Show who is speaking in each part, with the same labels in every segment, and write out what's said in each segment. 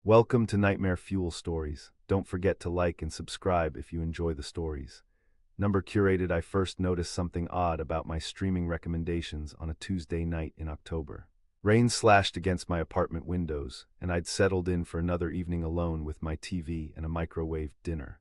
Speaker 1: Welcome to Nightmare Fuel Stories. Don't forget to like and subscribe if you enjoy the stories. Number curated. I first noticed something odd about my streaming recommendations on a Tuesday night in October. Rain slashed against my apartment windows, and I'd settled in for another evening alone with my TV and a microwave dinner.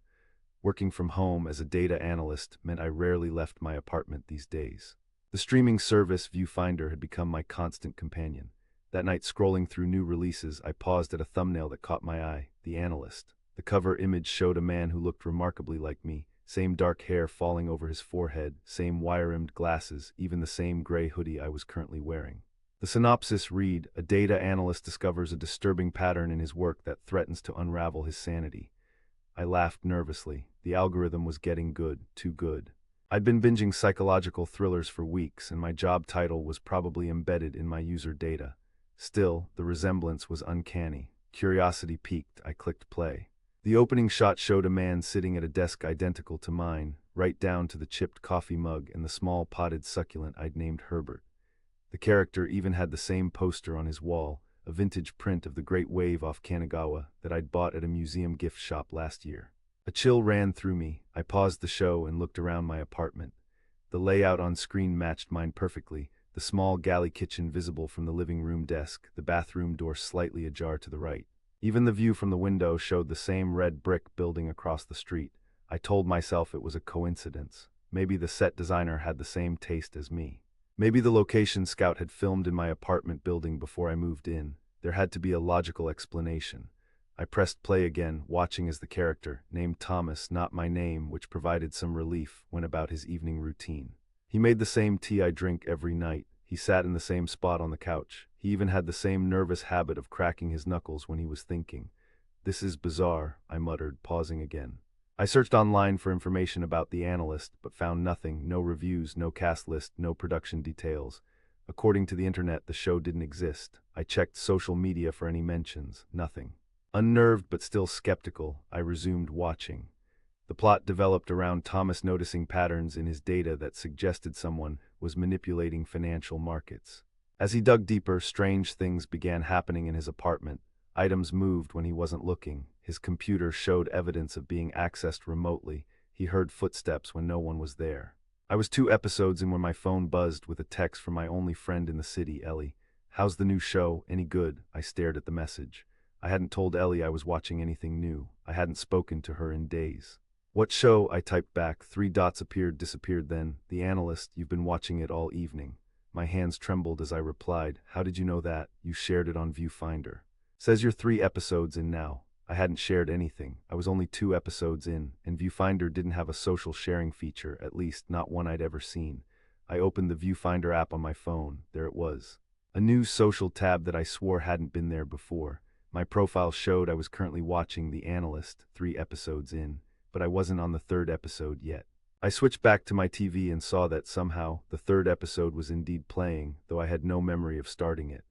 Speaker 1: Working from home as a data analyst meant I rarely left my apartment these days. The streaming service Viewfinder had become my constant companion. That night, scrolling through new releases, I paused at a thumbnail that caught my eye, The Analyst. The cover image showed a man who looked remarkably like me, same dark hair falling over his forehead, same wire-rimmed glasses, even the same gray hoodie I was currently wearing. The synopsis read, a data analyst discovers a disturbing pattern in his work that threatens to unravel his sanity. I laughed nervously. The algorithm was getting good, too good. I'd been binging psychological thrillers for weeks, and my job title was probably embedded in my user data. Still, the resemblance was uncanny. Curiosity piqued. I clicked play. The opening shot showed a man sitting at a desk identical to mine, right down to the chipped coffee mug and the small potted succulent I'd named Herbert. The character even had the same poster on his wall, a vintage print of the Great Wave off Kanagawa that I'd bought at a museum gift shop last year. A chill ran through me. I paused the show and looked around my apartment. The layout on screen matched mine perfectly. The small galley kitchen visible from the living room desk, the bathroom door slightly ajar to the right. Even the view from the window showed the same red brick building across the street. I told myself it was a coincidence. Maybe the set designer had the same taste as me. Maybe the location scout had filmed in my apartment building before I moved in. There had to be a logical explanation. I pressed play again, watching as the character, named Thomas, not my name, which provided some relief, went about his evening routine. He made the same tea I drink every night. He sat in the same spot on the couch. He even had the same nervous habit of cracking his knuckles when he was thinking. This is bizarre, I muttered, pausing again. I searched online for information about The Analyst, but found nothing, no reviews, no cast list, no production details. According to the internet, the show didn't exist. I checked social media for any mentions, nothing. Unnerved but still skeptical, I resumed watching. The plot developed around Thomas noticing patterns in his data that suggested someone was manipulating financial markets. As he dug deeper, strange things began happening in his apartment. Items moved when he wasn't looking. His computer showed evidence of being accessed remotely. He heard footsteps when no one was there. I was 2 episodes in when my phone buzzed with a text from my only friend in the city, Ellie. "How's the new show? Any good?" I stared at the message. I hadn't told Ellie I was watching anything new. I hadn't spoken to her in days. "What show?" I typed back. 3 dots appeared, disappeared then. "The Analyst, you've been watching it all evening." My hands trembled as I replied, "How did you know that? You shared it on Viewfinder." "Says you're 3 episodes in now." I hadn't shared anything. I was only 2 episodes in, and Viewfinder didn't have a social sharing feature, at least not one I'd ever seen. I opened the Viewfinder app on my phone. There it was. A new social tab that I swore hadn't been there before. My profile showed I was currently watching The Analyst, 3 episodes in, but I wasn't on the 3rd episode yet. I switched back to my TV and saw that somehow the 3rd episode was indeed playing, though I had no memory of starting it.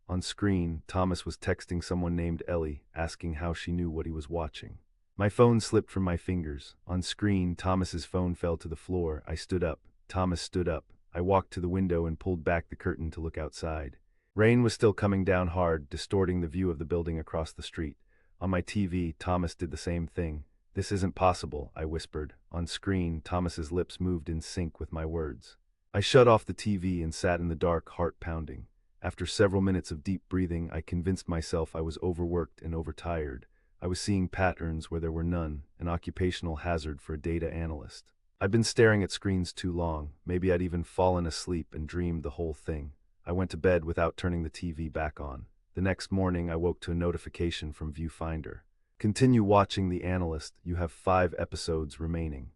Speaker 1: On screen, Thomas was texting someone named Ellie, asking how she knew what he was watching. My phone slipped from my fingers. On screen, Thomas's phone fell to the floor. I stood up. Thomas stood up. I walked to the window and pulled back the curtain to look outside. Rain was still coming down hard, distorting the view of the building across the street. On my TV, Thomas did the same thing. "This isn't possible," I whispered. On screen, Thomas's lips moved in sync with my words. I shut off the TV and sat in the dark, heart pounding. After several minutes of deep breathing, I convinced myself I was overworked and overtired. I was seeing patterns where there were none, an occupational hazard for a data analyst. I'd been staring at screens too long. Maybe I'd even fallen asleep and dreamed the whole thing. I went to bed without turning the TV back on. The next morning, I woke to a notification from Viewfinder. "Continue watching The Analyst. You have 5 episodes remaining."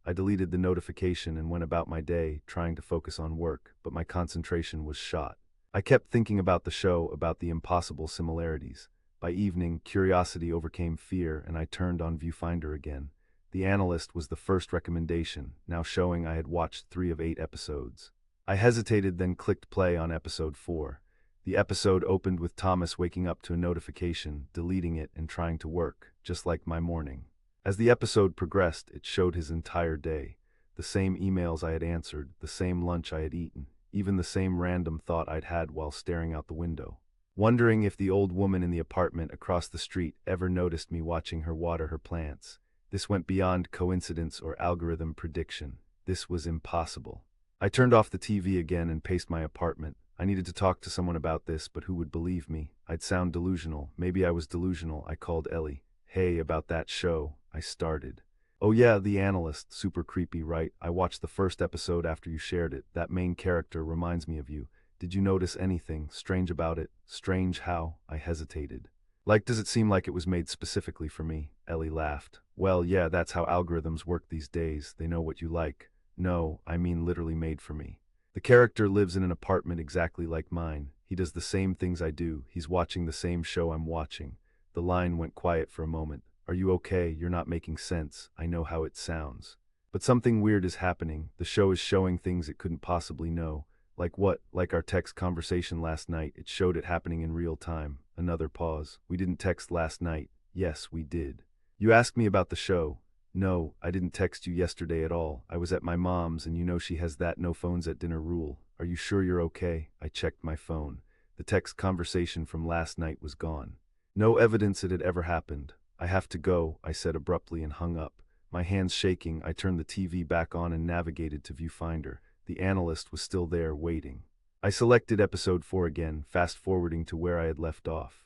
Speaker 1: I deleted the notification and went about my day, trying to focus on work, but my concentration was shot. I kept thinking about the show, about the impossible similarities. By evening, curiosity overcame fear, and I turned on Viewfinder again. The Analyst was the first recommendation, now showing I had watched 3 of 8 episodes. I hesitated, then clicked play on episode 4. The episode opened with Thomas waking up to a notification, deleting it, and trying to work, just like my morning. As the episode progressed, it showed his entire day. The same emails I had answered, the same lunch I had eaten, even the same random thought I'd had while staring out the window. wondering if the old woman in the apartment across the street ever noticed me watching her water her plants. This went beyond coincidence or algorithm prediction. This was impossible. I turned off the TV again and paced my apartment. I needed to talk to someone about this, but who would believe me? I'd sound delusional. Maybe I was delusional. I called Ellie. Hey, about that show. I started. Oh yeah, The Analyst. Super creepy, right? I watched the first episode after you shared it. That main character reminds me of you. Did you notice anything strange about it? Strange how? I hesitated. Like, does it seem like it was made specifically for me? Ellie laughed. Well, yeah, that's how algorithms work these days. They know what you like. No, I mean literally made for me. The character lives in an apartment exactly like mine. He does the same things I do. He's watching the same show I'm watching. The line went quiet for a moment. Are you okay? You're not making sense. I know how it sounds. But something weird is happening. The show is showing things it couldn't possibly know. Like what? Like our text conversation last night. It showed it happening in real time. Another pause. We didn't text last night. Yes, we did. You asked me about the show. No, I didn't text you yesterday at all. I was at my mom's and you know she has that no phones at dinner rule. Are you sure you're okay? I checked my phone. The text conversation from last night was gone. No evidence it had ever happened. I have to go, I said abruptly and hung up. My hands shaking, I turned the TV back on and navigated to Viewfinder. The Analyst was still there, waiting. I selected episode 4 again, fast-forwarding to where I had left off.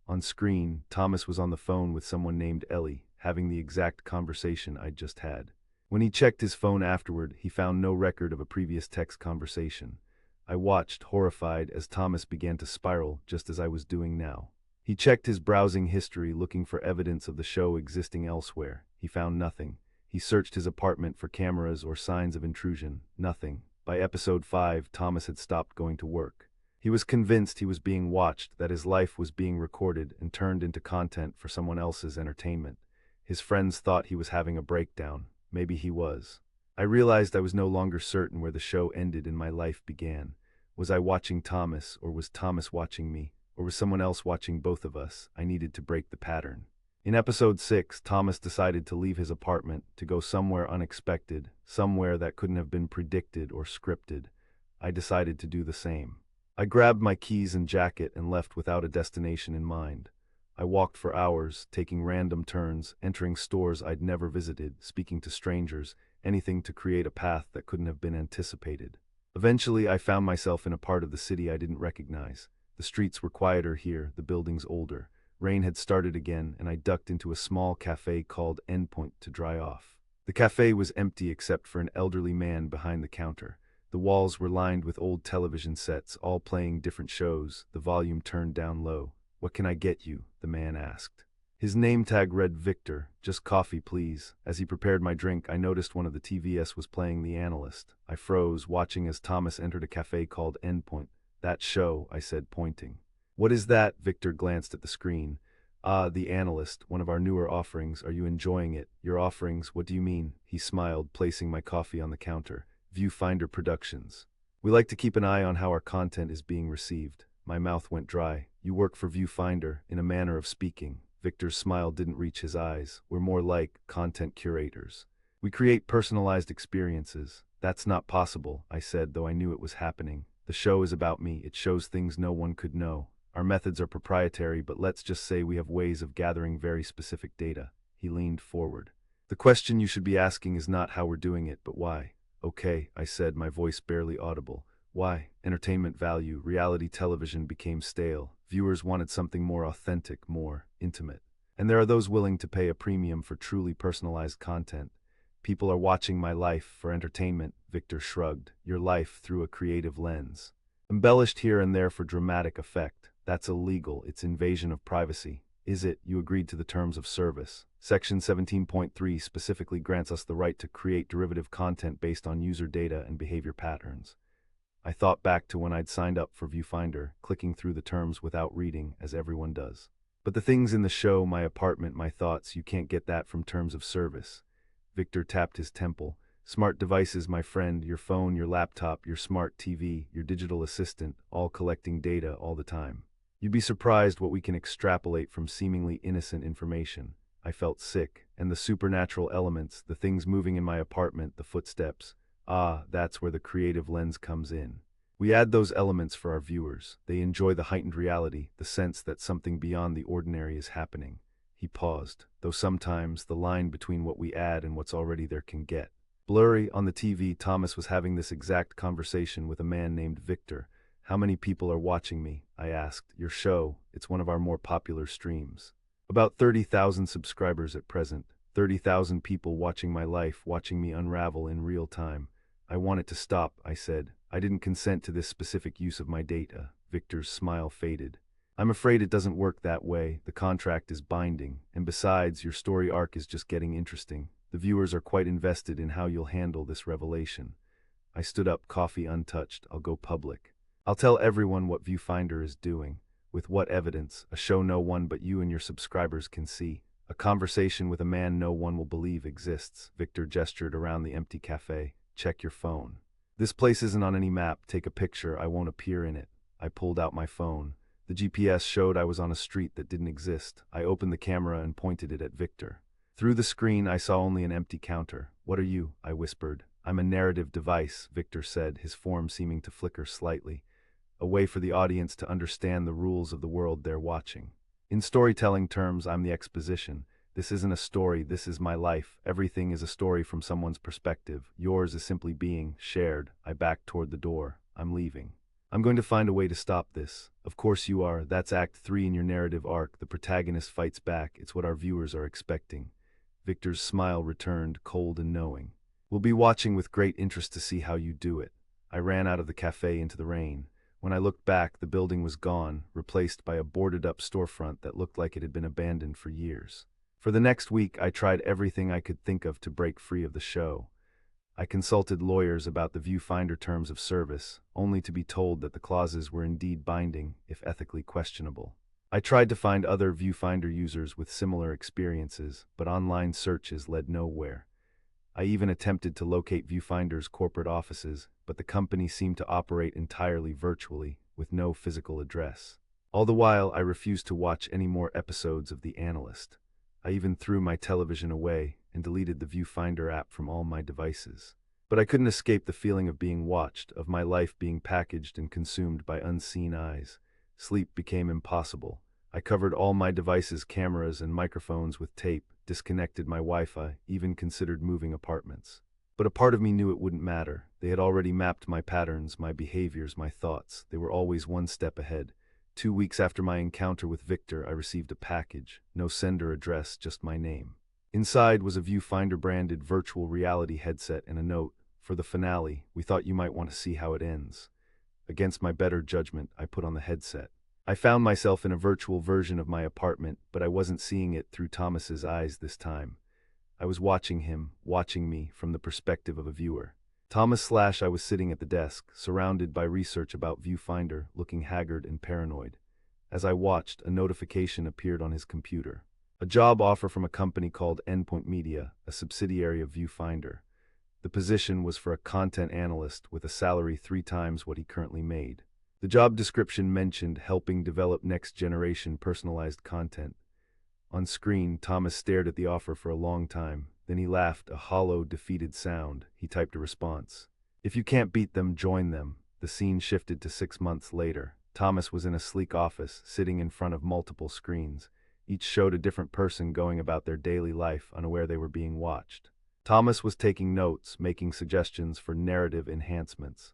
Speaker 1: On screen, Thomas was on the phone with someone named Ellie, having the exact conversation I'd just had. When he checked his phone afterward, he found no record of a previous text conversation. I watched, horrified, as Thomas began to spiral, just as I was doing now. He checked his browsing history, looking for evidence of the show existing elsewhere. He found nothing. He searched his apartment for cameras or signs of intrusion. Nothing. By episode 5, Thomas had stopped going to work. He was convinced he was being watched, that his life was being recorded and turned into content for someone else's entertainment. His friends thought he was having a breakdown. Maybe he was. I realized I was no longer certain where the show ended and my life began. Was I watching Thomas, or was Thomas watching me? Or was someone else watching both of us? I needed to break the pattern. In episode 6, Thomas decided to leave his apartment, to go somewhere unexpected, somewhere that couldn't have been predicted or scripted. I decided to do the same. I grabbed my keys and jacket and left without a destination in mind. I walked for hours, taking random turns, entering stores I'd never visited, speaking to strangers, anything to create a path that couldn't have been anticipated. Eventually, I found myself in a part of the city I didn't recognize. The streets were quieter here, the buildings older. Rain had started again, and I ducked into a small cafe called Endpoint to dry off. The cafe was empty except for an elderly man behind the counter. The walls were lined with old television sets, all playing different shows, the volume turned down low. "What can I get you?" the man asked. His name tag read Victor. "Just coffee, please." As he prepared my drink, I noticed one of the TVS was playing The Analyst. I froze, watching as Thomas entered a cafe called Endpoint. "That show," I said, pointing. "What is that?" Victor glanced at the screen. "Ah, The Analyst, one of our newer offerings. Are you enjoying it?" "Your offerings? What do you mean?" He smiled, placing my coffee on the counter. "Viewfinder Productions. We like to keep an eye on how our content is being received." My mouth went dry. "You work for Viewfinder, in a manner of speaking." Victor's smile didn't reach his eyes. "We're more like content curators. We create personalized experiences." "That's not possible," I said, though I knew it was happening. "The show is about me. It shows things no one could know. Our methods are proprietary, but let's just say we have ways of gathering very specific data." He leaned forward. "The question you should be asking is not how we're doing it, but why." "Okay," I said, my voice barely audible. "Why?" "Entertainment value. Reality television became stale. Viewers wanted something more authentic, more intimate. And there are those willing to pay a premium for truly personalized content. People are watching my life for entertainment." Victor shrugged. "Your life through a creative lens. Embellished here and there for dramatic effect. That's illegal. It's invasion of privacy." "Is it? You agreed to the terms of service. Section 17.3 specifically grants us the right to create derivative content based on user data and behavior patterns." I thought back to when I'd signed up for Viewfinder, clicking through the terms without reading, as everyone does. "But the things in the show, my apartment, my thoughts, you can't get that from terms of service." Victor tapped his temple. "Smart devices, my friend, your phone, your laptop, your smart TV, your digital assistant, all collecting data all the time. You'd be surprised what we can extrapolate from seemingly innocent information." I felt sick. "And the supernatural elements, the things moving in my apartment, the footsteps. Ah, that's where the creative lens comes in." We add those elements for our viewers. They enjoy the heightened reality, the sense that something beyond the ordinary is happening. He paused, though sometimes the line between what we add and what's already there can get blurry. On the TV, Thomas was having this exact conversation with a man named Victor. "How many people are watching me?" I asked. "Your show, it's one of our more popular streams." "About 30,000 subscribers at present. 30,000 people watching my life, watching me unravel in real time." "I want it to stop," I said. "I didn't consent to this specific use of my data." Victor's smile faded. "I'm afraid it doesn't work that way. The contract is binding, and besides, your story arc is just getting interesting. The viewers are quite invested in how you'll handle this revelation." I stood up, coffee untouched. "I'll go public. I'll tell everyone what Viewfinder is doing. With what evidence? A show no one but you and your subscribers can see. A conversation with a man no one will believe exists." Victor gestured around the empty cafe. "Check your phone. This place isn't on any map. Take a picture. I won't appear in it." I pulled out my phone. The GPS showed I was on a street that didn't exist. I opened the camera and pointed it at Victor. Through the screen, I saw only an empty counter. "What are you?" I whispered. "I'm a narrative device," Victor said, his form seeming to flicker slightly. "A way for the audience to understand the rules of the world they're watching. In storytelling terms, I'm the exposition. This isn't a story, this is my life. Everything is a story from someone's perspective. Yours is simply being shared." I backed toward the door. "I'm leaving. I'm going to find a way to stop this." "Of course you are. That's Act 3 in your narrative arc. The protagonist fights back. It's what our viewers are expecting." Victor's smile returned, cold and knowing. "We'll be watching with great interest to see how you do it." I ran out of the cafe into the rain. When I looked back, the building was gone, replaced by a boarded-up storefront that looked like it had been abandoned for years. For the next week, I tried everything I could think of to break free of the show. I consulted lawyers about the Viewfinder terms of service, only to be told that the clauses were indeed binding, if ethically questionable. I tried to find other Viewfinder users with similar experiences, but online searches led nowhere. I even attempted to locate Viewfinder's corporate offices, but the company seemed to operate entirely virtually, with no physical address. All the while, I refused to watch any more episodes of The Analyst. I even threw my television away and deleted the Viewfinder app from all my devices. But I couldn't escape the feeling of being watched, of my life being packaged and consumed by unseen eyes. Sleep became impossible. I covered all my devices' cameras and microphones with tape, disconnected my Wi-Fi, even considered moving apartments. But a part of me knew it wouldn't matter. They had already mapped my patterns, my behaviors, my thoughts. They were always one step ahead. 2 weeks after my encounter with Victor, I received a package. No sender address, just my name. Inside was a Viewfinder-branded virtual reality headset and a note. "For the finale, we thought you might want to see how it ends." Against my better judgment, I put on the headset. I found myself in a virtual version of my apartment, but I wasn't seeing it through Thomas's eyes this time. I was watching him, watching me, from the perspective of a viewer. I was sitting at the desk, surrounded by research about Viewfinder, looking haggard and paranoid. As I watched, a notification appeared on his computer. A job offer from a company called Endpoint Media, a subsidiary of Viewfinder. The position was for a content analyst with a salary 3 times what he currently made. The job description mentioned helping develop next-generation personalized content. On screen, Thomas stared at the offer for a long time. Then he laughed, a hollow, defeated sound. He typed a response. "If you can't beat them, join them." The scene shifted to 6 months later. Thomas was in a sleek office, sitting in front of multiple screens. Each showed a different person going about their daily life, unaware they were being watched. Thomas was taking notes, making suggestions for narrative enhancements.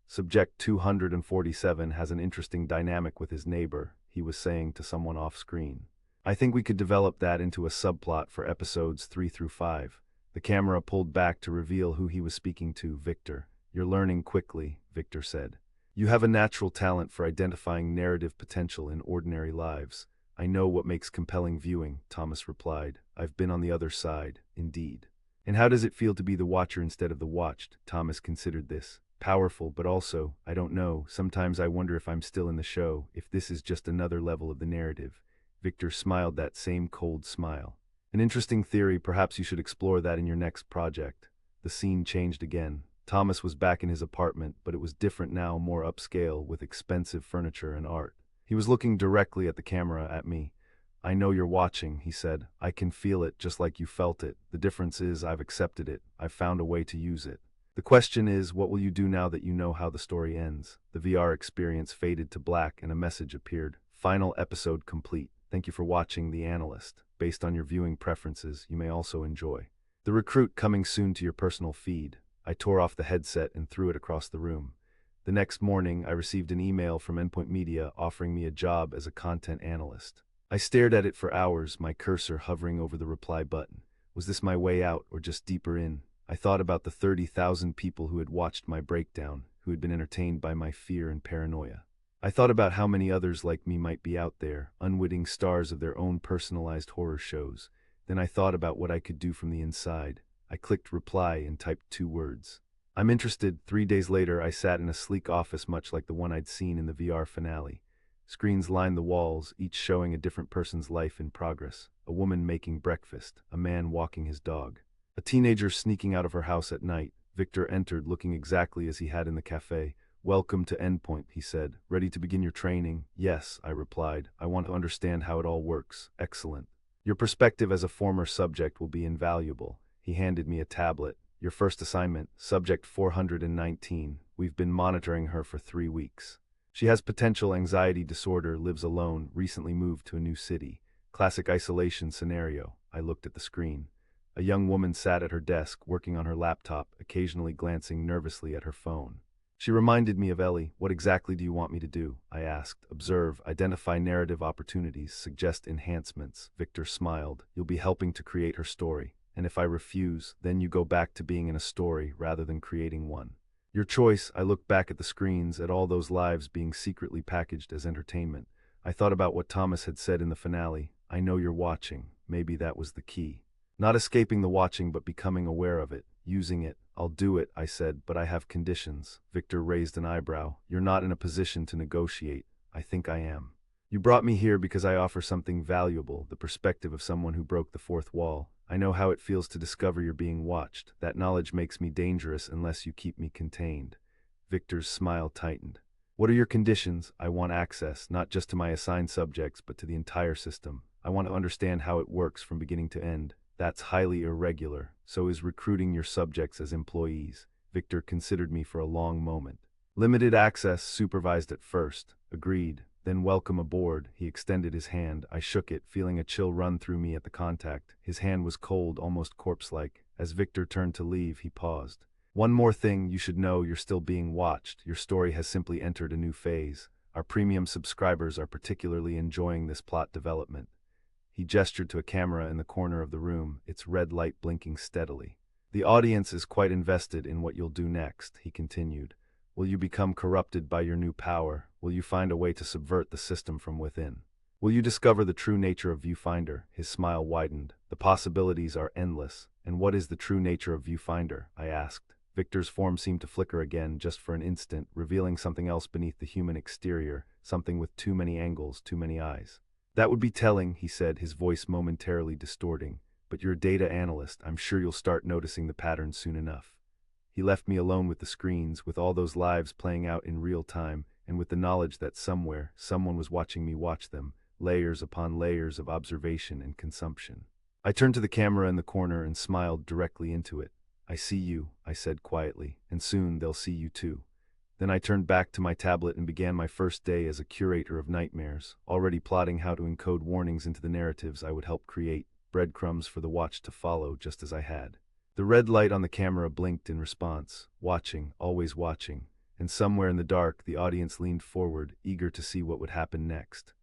Speaker 1: "Subject 247 has an interesting dynamic with his neighbor," he was saying to someone off-screen. "I think we could develop that into a subplot for episodes 3 through 5. The camera pulled back to reveal who he was speaking to. "Victor, you're learning quickly," Victor said. "You have a natural talent for identifying narrative potential in ordinary lives." "I know what makes compelling viewing," Thomas replied. "I've been on the other side, indeed." "And how does it feel to be the watcher instead of the watched?" Thomas considered this. "Powerful, but also, I don't know, sometimes I wonder if I'm still in the show, if this is just another level of the narrative." Victor smiled that same cold smile. "An interesting theory, perhaps you should explore that in your next project." The scene changed again. Thomas was back in his apartment, but it was different now, more upscale, with expensive furniture and art. He was looking directly at the camera, at me. "I know you're watching," he said. "I can feel it, just like you felt it. The difference is I've accepted it. I've found a way to use it." The question is, what will you do now that you know how the story ends? The VR experience faded to black and a message appeared. Final episode complete. Thank you for watching The Analyst. Based on your viewing preferences, you may also enjoy The Recruit coming soon to your personal feed. I tore off the headset and threw it across the room. The next morning, I received an email from Endpoint Media offering me a job as a content analyst. I stared at it for hours, my cursor hovering over the reply button. Was this my way out or just deeper in? I thought about the 30,000 people who had watched my breakdown, who had been entertained by my fear and paranoia. I thought about how many others like me might be out there, unwitting stars of their own personalized horror shows. Then I thought about what I could do from the inside. I clicked reply and typed 2 words. I'm interested. 3 days later, I sat in a sleek office much like the one I'd seen in the VR finale. Screens lined the walls, each showing a different person's life in progress. A woman making breakfast, a man walking his dog. A teenager sneaking out of her house at night. Victor entered looking exactly as he had in the cafe. "Welcome to Endpoint," he said. "Ready to begin your training?" "Yes," I replied. "I want to understand how it all works." "Excellent. Your perspective as a former subject will be invaluable." He handed me a tablet. "Your first assignment, subject 419. We've been monitoring her for 3 weeks. She has potential anxiety disorder, lives alone, recently moved to a new city. Classic isolation scenario." I looked at the screen. A young woman sat at her desk, working on her laptop, occasionally glancing nervously at her phone. She reminded me of Ellie. "What exactly do you want me to do?" I asked. "Observe, identify narrative opportunities, suggest enhancements." Victor smiled. "You'll be helping to create her story. And if I refuse, then you go back to being in a story rather than creating one. Your choice." I looked back at the screens, at all those lives being secretly packaged as entertainment. I thought about what Thomas had said in the finale. "I know you're watching." Maybe that was the key. Not escaping the watching, but becoming aware of it, using it. "I'll do it," I said, "but I have conditions." Victor raised an eyebrow. "You're not in a position to negotiate." "I think I am. You brought me here because I offer something valuable, the perspective of someone who broke the fourth wall. I know how it feels to discover you're being watched. That knowledge makes me dangerous unless you keep me contained." Victor's smile tightened. "What are your conditions?" "I want access, not just to my assigned subjects, but to the entire system. I want to understand how it works from beginning to end." "That's highly irregular. So is recruiting your subjects as employees." Victor considered me for a long moment. "Limited access, supervised at first." "Agreed. Then welcome aboard." He extended his hand. I shook it, feeling a chill run through me at the contact. His hand was cold, almost corpse-like. As Victor turned to leave, he paused. "One more thing, you should know you're still being watched. Your story has simply entered a new phase. Our premium subscribers are particularly enjoying this plot development." He gestured to a camera in the corner of the room, its red light blinking steadily. "The audience is quite invested in what you'll do next," he continued. "Will you become corrupted by your new power? Will you find a way to subvert the system from within? Will you discover the true nature of Viewfinder?" His smile widened. "The possibilities are endless." "And what is the true nature of Viewfinder?" I asked. Victor's form seemed to flicker again, just for an instant, revealing something else beneath the human exterior, something with too many angles, too many eyes. "That would be telling," he said, his voice momentarily distorting. "But you're a data analyst. I'm sure you'll start noticing the patterns soon enough." He left me alone with the screens, with all those lives playing out in real time, and with the knowledge that somewhere, someone was watching me watch them, layers upon layers of observation and consumption. I turned to the camera in the corner and smiled directly into it. "I see you," I said quietly, "and soon they'll see you too." Then I turned back to my tablet and began my first day as a curator of nightmares, already plotting how to encode warnings into the narratives I would help create, breadcrumbs for the watch to follow just as I had. The red light on the camera blinked in response, watching, always watching, and somewhere in the dark the audience leaned forward, eager to see what would happen next.